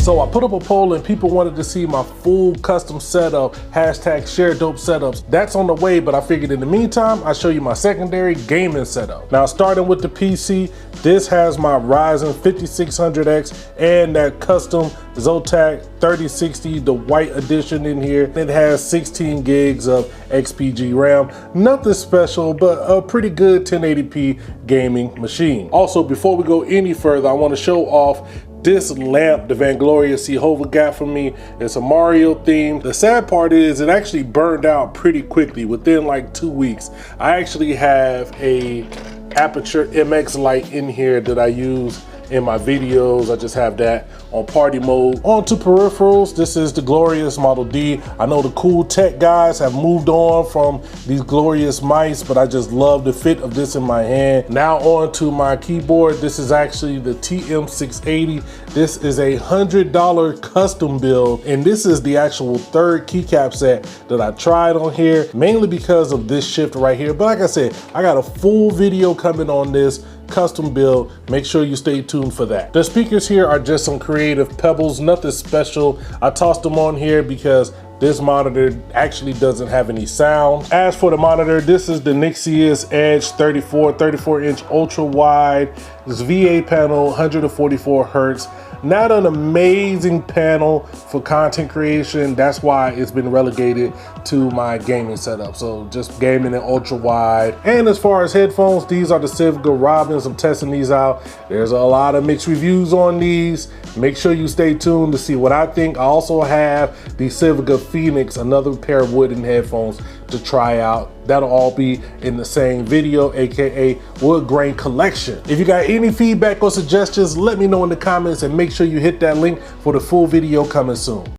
So I put up a poll and people wanted to see my full custom setup, hashtag sharedopesetups. That's on the way, but I figured in the meantime, I'll show you my secondary gaming setup. Now starting with the PC, this has my Ryzen 5600X and that custom Zotac 3060, the white edition in here. It has 16 gigs of XPG RAM. Nothing special, but a pretty good 1080p gaming machine. Also, before we go any further, I want to show off this lamp the Vanglorious Jehovah got for me. It's a Mario theme. The sad part is it actually burned out pretty quickly within like 2 weeks. I actually have a Aperture MX light in here that I use in my videos. I just have that on party mode. On to peripherals, this is the Glorious Model D. I know the cool tech guys have moved on from these Glorious mice, but I just love the fit of this in my hand. Now on to my keyboard. This is actually the TM680. This is a $100 custom build, and this is the actual third keycap set that I tried on here, mainly because of this shift right here. But like I said, I got a full video coming on this custom build. Make sure you stay tuned for that. The speakers here are just some creative pebbles, nothing special. I tossed them on here because this monitor actually doesn't have any sound. As for the monitor, this is the Nixius Edge 34-inch ultra wide. This VA panel, 144 Hertz. Not an amazing panel for content creation. That's why it's been relegated to my gaming setup. So just gaming in ultra wide. And as far as headphones, these are the Civica Robins. I'm testing these out. There's a lot of mixed reviews on these. Make sure you stay tuned to see what I think. I also have the Civica Phoenix, another pair of wooden headphones to try out. That'll all be in the same video, aka wood grain collection. If you got any feedback or suggestions, let me know in the comments, and make sure you hit that link for the full video coming soon.